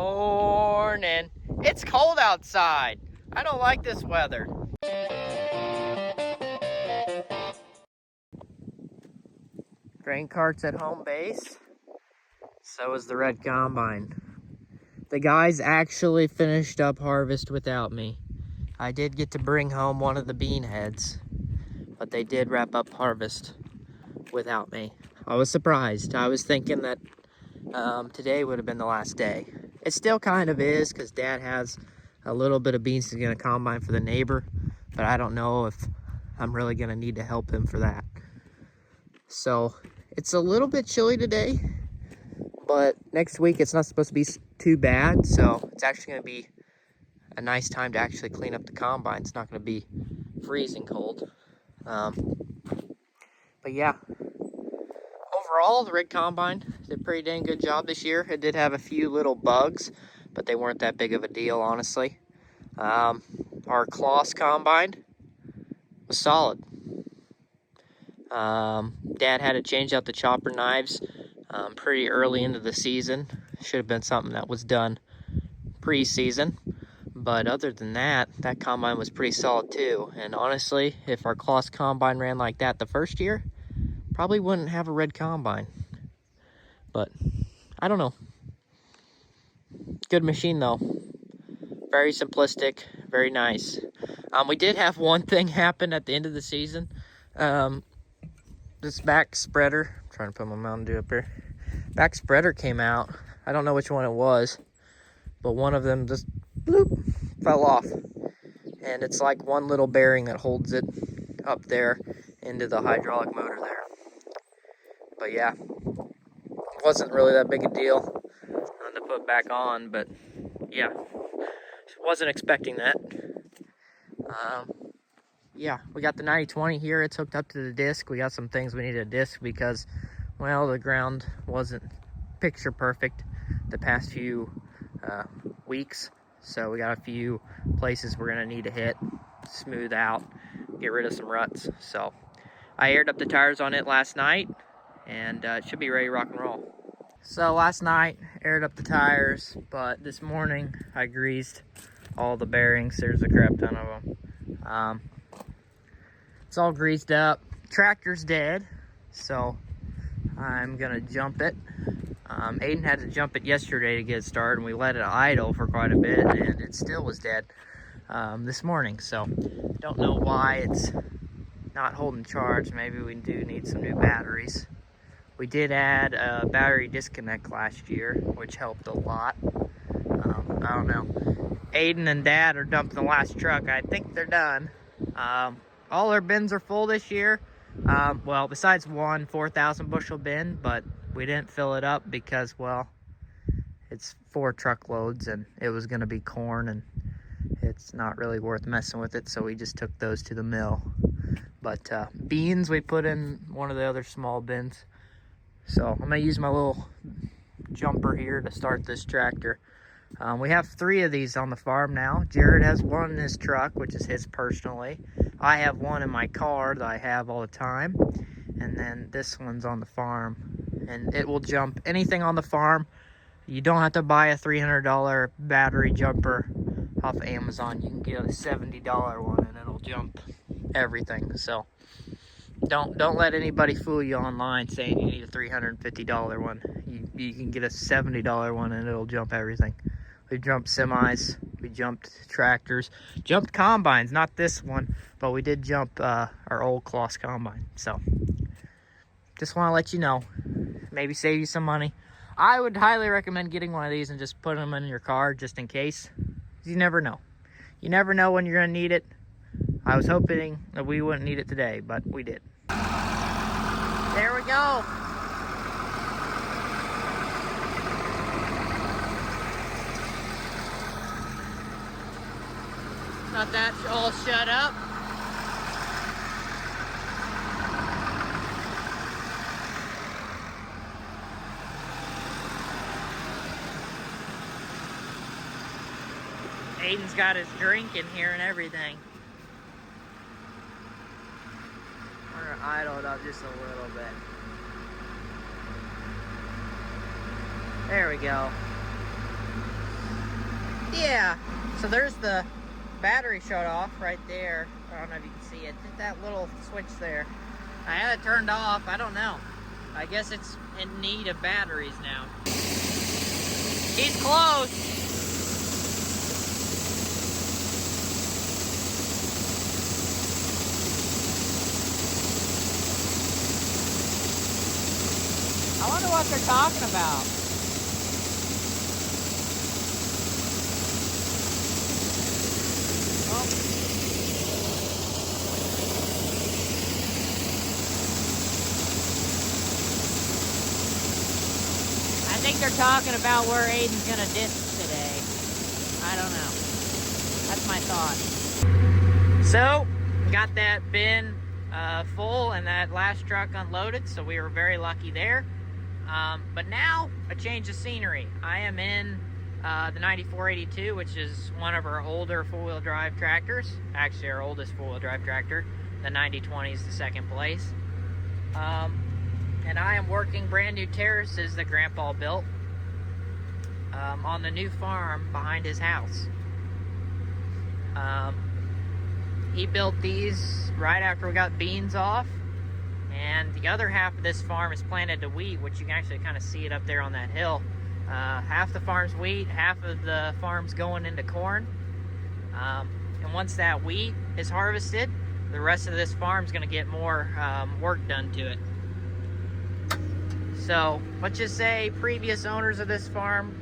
Morning. It's cold outside. I don't like this weather. Grain cart's at home base. So is the red combine. The guys actually finished up harvest without me. I did get to bring home one of the bean heads, but they did wrap up harvest without me. I was surprised. I was thinking that today would have been the last day. It still kind of is, because Dad has a little bit of beans he's gonna combine for the neighbor, but I don't know if I'm really gonna need to help him for that. So it's a little bit chilly today, but next week it's not supposed to be too bad, so it's actually gonna be a nice time to actually clean up the combine. It's not gonna be freezing cold. But yeah, overall, the rig combine did a pretty dang good job this year. It did have a few little bugs, but they weren't that big of a deal, honestly. Our Kloss combine was solid. Dad had to change out the chopper knives pretty early into the season. Should have been something that was done pre-season. But other than that, that combine was pretty solid too. And honestly, if our Kloss combine ran like that the first year, probably wouldn't have a red combine. But I don't know. Good machine though. Very simplistic, very nice. We did have one thing happen at the end of the season. This back spreader, I'm trying to put my Mountain Dew up here. Back spreader came out. I don't know which one it was, but one of them just bloop, fell off. And it's like one little bearing that holds it up there into the hydraulic motor there. But yeah, wasn't really that big a deal. Nothing to put back on, but yeah, wasn't expecting that. Yeah, we got the 90-20 here. It's hooked up to the disc. We got some things we need a disc because, well, the ground wasn't picture perfect the past few weeks. So we got a few places we're gonna need to hit, smooth out, get rid of some ruts. So I aired up the tires on it last night, and it should be ready to rock and roll. So last night, aired up the tires, but this morning I greased all the bearings. There's a crap ton of them. It's all greased up. Tractor's dead, so I'm gonna jump it. Aden had to jump it yesterday to get it started, and we let it idle for quite a bit, and it still was dead this morning. So don't know why it's not holding charge. Maybe we do need some new batteries. We did add a battery disconnect last year, which helped a lot. I don't know. Aden and Dad are dumping the last truck. I think they're done. All our bins are full this year. Well, besides one 4,000 bushel bin, but we didn't fill it up because, well, it's 4 truckloads and it was going to be corn, and it's not really worth messing with it, so we just took those to the mill. But beans we put in one of the other small bins. So I'm gonna use my little jumper here to start this tractor. We have 3 of these on the farm now. Jared has one in his truck, which is his personally. I have one in my car that I have all the time. And then this one's on the farm. And it will jump anything on the farm. You don't have to buy a $300 battery jumper off of Amazon. You can get a $70 one and it'll jump everything. So don't let anybody fool you online saying you need a $350 one. You can get a $70 one and it'll jump everything. We jumped semis, we jumped tractors, jumped combines, not this one, but we did jump our old Kloss combine. So just want to let you know, maybe save you some money. I would highly recommend getting one of these and just putting them in your car just in case. You never know. You never know when you're going to need it. I was hoping that we wouldn't need it today, but we did. There we go. Got that all shut up. Aden's got his drink in here and everything. We're gonna idle it up just a little bit. There we go. yeah, so there's the battery shut off right there. I don't know if you can see it. Hit that little switch there. I had it turned off. I don't know. I guess it's in need of batteries now. He's close. I wonder what they're talking about. I think they're talking about where Aden's gonna disc today. I don't know. That's my thought. So, got that bin full and that last truck unloaded, so we were very lucky there. But now, a change of scenery. I am in the 9482, which is one of our older four-wheel drive tractors. Actually, our oldest four-wheel drive tractor. The 9020 is the second place. And I am working brand new terraces that Grandpa built on the new farm behind his house. He built these right after we got beans off, and the other half of this farm is planted to wheat, which you can actually kind of see it up there on that hill. Half the farm's wheat, half of the farm's going into corn. And once that wheat is harvested, the rest of this farm's going to get more work done to it. So, let's just say previous owners of this farm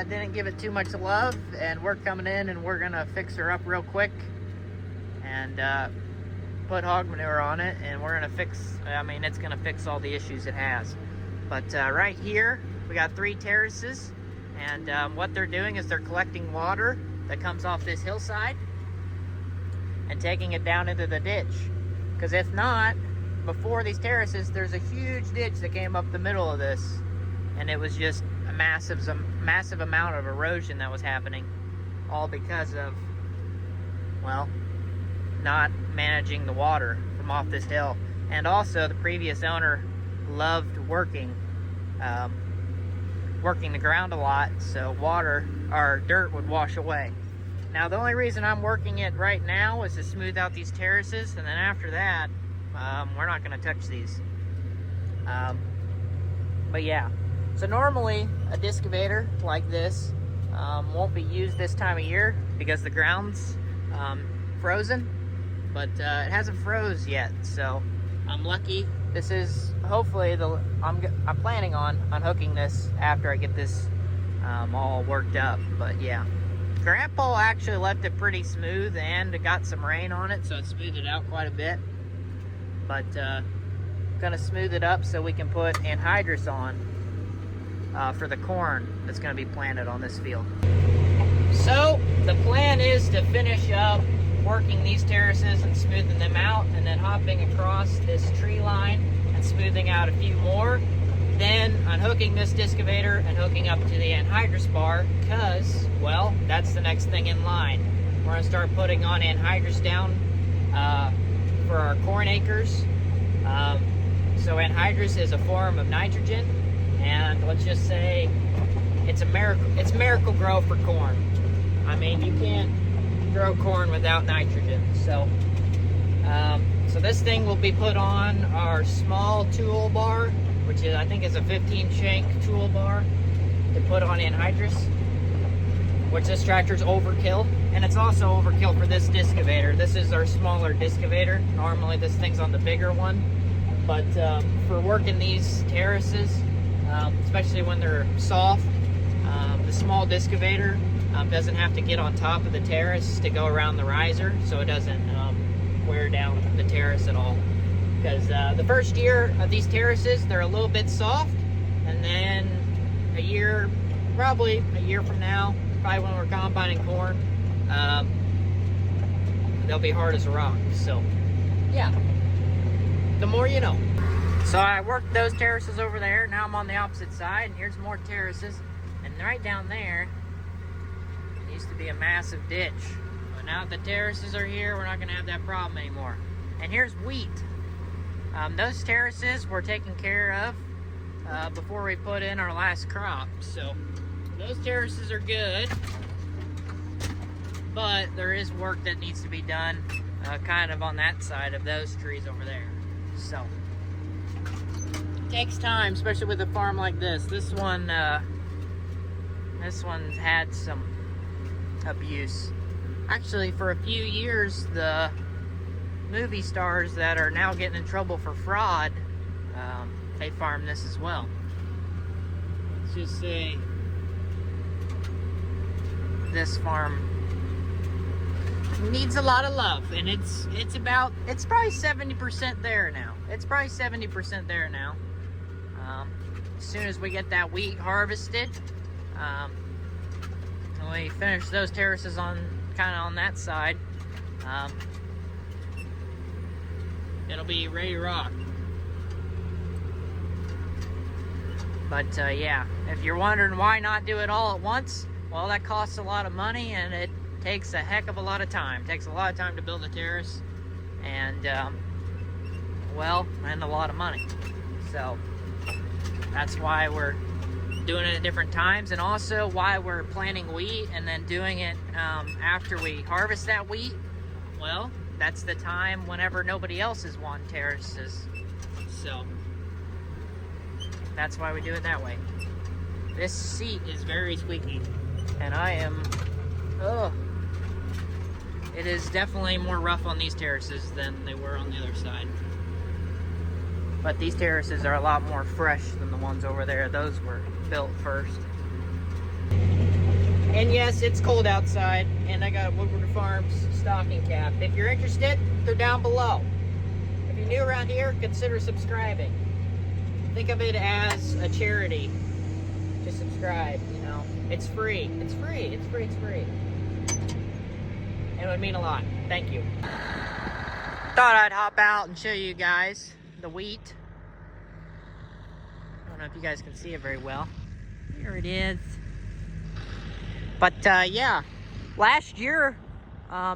didn't give it too much love, and we're coming in and we're going to fix her up real quick and put hog manure on it, and we're going to fix, it's going to fix all the issues it has. But right here, we got 3 terraces, and what they're doing is they're collecting water that comes off this hillside and taking it down into the ditch. Because if not, before these terraces, there's a huge ditch that came up the middle of this, and it was just a massive amount of erosion that was happening, all because of, well, not managing the water from off this hill. And also, the previous owner loved working the ground a lot, so water or dirt would wash away. Now, the only reason I'm working it right now is to smooth out these terraces, and then after that, we're not going to touch these. But yeah, so normally a Discovator like this won't be used this time of year because the ground's frozen, but it hasn't froze yet, so I'm lucky. This is hopefully I'm planning on unhooking this after I get this all worked up. But yeah, Grandpa actually left it pretty smooth and it got some rain on it, so it smoothed it out quite a bit. But gonna smooth it up so we can put anhydrous on for the corn that's gonna be planted on this field. So the plan is to finish up working these terraces and smoothing them out, and then hopping across this tree line and smoothing out a few more, then unhooking this Discovator and hooking up to the anhydrous bar, because, well, that's the next thing in line. We're gonna start putting on anhydrous down for our corn acres. So anhydrous is a form of nitrogen, and let's just say it's a miracle grow for corn. I mean, you can't grow corn without nitrogen. So so this thing will be put on our small toolbar, which is, I think, is a 15 shank toolbar to put on anhydrous, which this tractor's overkill, and it's also overkill for this Discovator. This is our smaller Discovator. Normally this thing's on the bigger one, but for working these terraces, especially when they're soft, the small Discovator doesn't have to get on top of the terrace to go around the riser, so it doesn't wear down the terrace at all. Because the first year of these terraces, they're a little bit soft, and then probably a year from now, probably when we're combining corn, they'll be hard as a rock. So yeah, the more you know. So I worked those terraces over there. Now I'm on the opposite side, and here's more terraces. And right down there used to be a massive ditch, but now that the terraces are here, we're not going to have that problem anymore. And here's wheat. Those terraces were taken care of before we put in our last crop, so those terraces are good. but there is work that needs to be done kind of on that side of those trees over there. So it takes time, especially with a farm like this. This one's had some abuse. Actually, for a few years, the movie stars that are now getting in trouble for fraud, they farm this as well. Let's just say this farm needs a lot of love, and it's probably 70% there now. It's probably 70% there now. As soon as we get that wheat harvested, and we finish those terraces on kind of on that side, it'll be ready to rock. But yeah, if you're wondering why not do it all at once, well, that costs a lot of money, and it takes a heck of a lot of time. It takes a lot of time to build a terrace, and well, and a lot of money. So that's why we're doing it at different times, and also why we're planting wheat and then doing it after we harvest that wheat. Well, that's the time whenever nobody else is wanting terraces. So that's why we do it that way. This seat is very squeaky, and I am, it is definitely more rough on these terraces than they were on the other side. But these terraces are a lot more fresh than the ones over there. Those were built first. And yes, it's cold outside, and I got a Woodward Farms stocking cap. If you're interested, they're down below. If you're new around here, consider subscribing. Think of it as a charity to subscribe, you know. It's free. It's free. It's free. It's free. It would mean a lot. Thank you. Thought I'd hop out and show you guys the wheat. I don't know if you guys can see it very well. Here it is. But yeah, last year,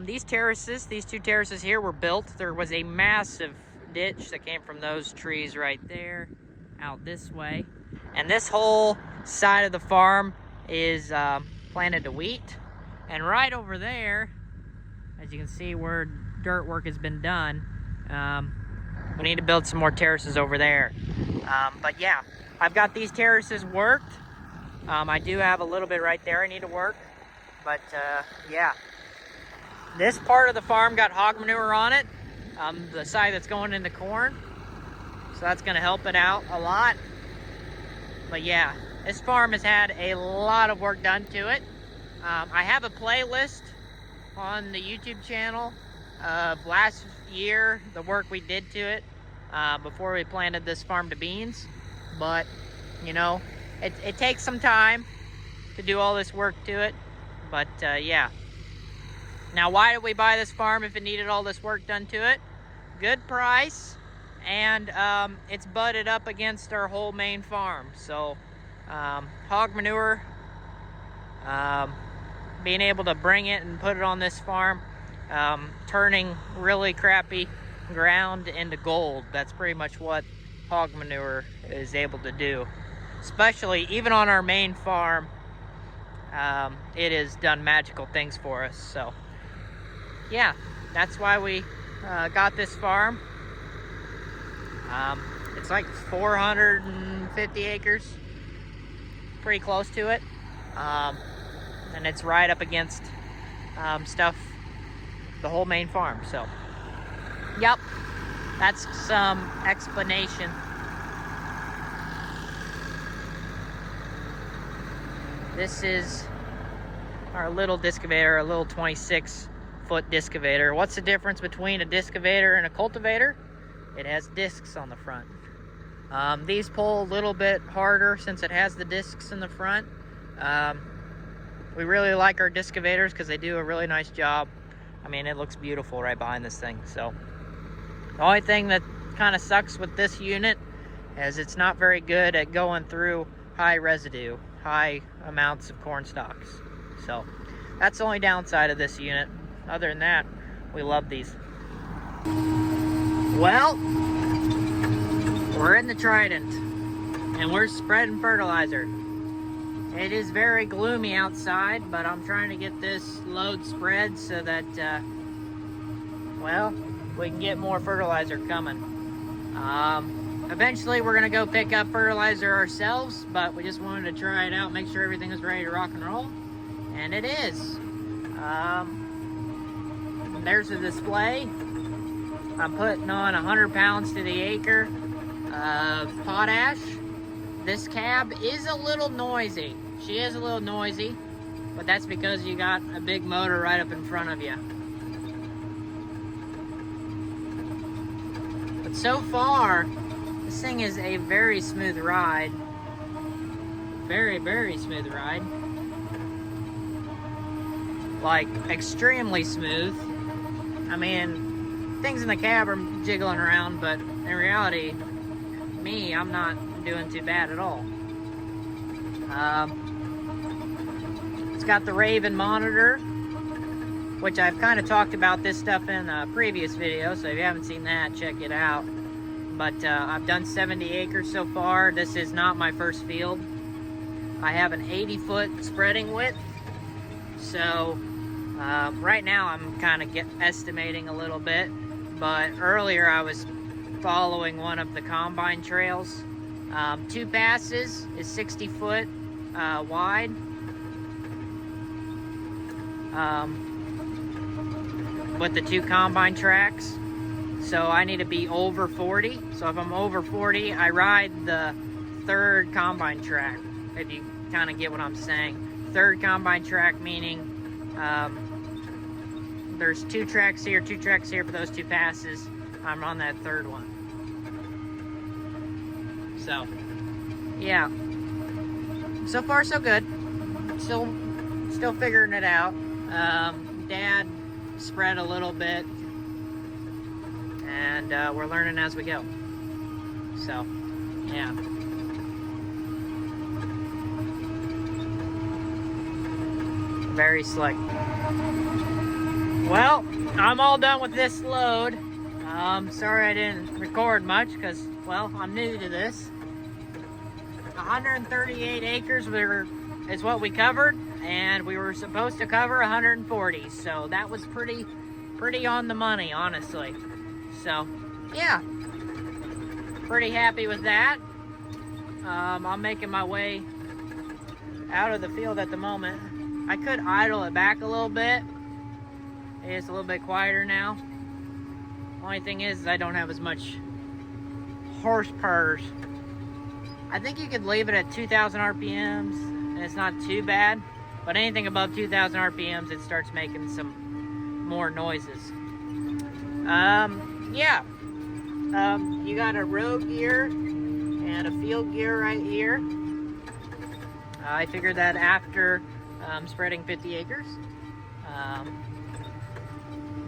these two terraces here were built. There was a massive ditch that came from those trees right there out this way. And this whole side of the farm is planted to wheat. And right over there, as you can see where dirt work has been done, we need to build some more terraces over there. But yeah, I've got these terraces worked. I do have a little bit right there I need to work. But yeah, this part of the farm got hog manure on it, the side that's going into corn. So that's gonna help it out a lot. But yeah, this farm has had a lot of work done to it. I have a playlist on the YouTube channel of last year, the work we did to it before we planted this farm to beans. But you know, it takes some time to do all this work to it. But yeah. Now, why did we buy this farm if it needed all this work done to it? Good price, and it's butted up against our whole main farm. So hog manure, being able to bring it and put it on this farm, turning really crappy ground into gold. That's pretty much what hog manure is able to do. Especially even on our main farm, it has done magical things for us. So yeah, that's why we got this farm. It's like 450 acres, pretty close to it, and it's right up against stuff, the whole main farm. So yep, that's some explanation. This is our little Discovator, a little 26-foot Discovator. What's the difference between a Discovator and a cultivator? It has discs on the front. These pull a little bit harder since it has the discs in the front. We really like our Discovators because they do a really nice job. I mean, it looks beautiful right behind this thing. So the only thing that kind of sucks with this unit is it's not very good at going through high residue, high amounts of corn stalks. So that's the only downside of this unit. Other than that, we love these. Well, we're in the Trident and we're spreading fertilizer. It is very gloomy outside, but I'm trying to get this load spread so that, well, we can get more fertilizer coming. Eventually we're gonna go pick up fertilizer ourselves, but we just wanted to try it out, make sure everything was ready to rock and roll, and it is. There's the display. I'm putting on 100 pounds to the acre of potash. This cab is a little noisy. She is a little noisy, but that's because you got a big motor right up in front of you. But so far, this thing is a very smooth ride. Very, very smooth ride. Like, extremely smooth. I mean, things in the cab are jiggling around, but in reality, I'm not doing too bad at all. It's got the Raven monitor, which I've kind of talked about this stuff in a previous video, so if you haven't seen that, check it out. But I've done 70 acres so far. This is not my first field. I have an 80-foot spreading width, so right now I'm kind of estimating a little bit, but earlier I was following one of the combine trails. 2 passes is 60 foot wide. With the 2 combine tracks. So I need to be over 40. So if I'm over 40, I ride the 3rd combine track, if you kind of get what I'm saying. 3rd combine track meaning there's 2 tracks here, 2 tracks here for those 2 passes. I'm on that 3rd one. So, yeah. So far, so good. Still figuring it out. Dad spread a little bit, and we're learning as we go. So, yeah. Very slick. Well, I'm all done with this load. Sorry I didn't record much because, well, I'm new to this. 138 acres is what we covered, and we were supposed to cover 140, so that was pretty on the money, honestly. So, yeah, pretty happy with that. I'm making my way out of the field at the moment. I could idle it back a little bit. It's a little bit quieter now. Only thing is I don't have as much horsepower. I think you could leave it at 2,000 RPMs, and it's not too bad. But anything above 2,000 RPMs, it starts making some more noises. Yeah. You got a road gear and a field gear right here. I figured that after spreading 50 acres.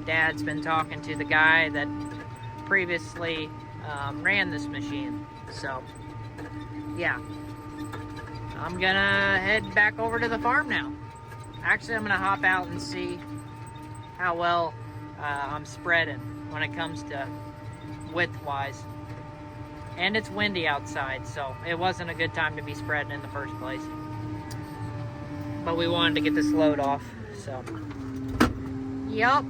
Dad's been talking to the guy that previously ran this machine. So, yeah. I'm gonna head back over to the farm now. Actually, I'm gonna hop out and see how well I'm spreading when it comes to width-wise. And it's windy outside, so it wasn't a good time to be spreading in the first place. But we wanted to get this load off, so. Yup.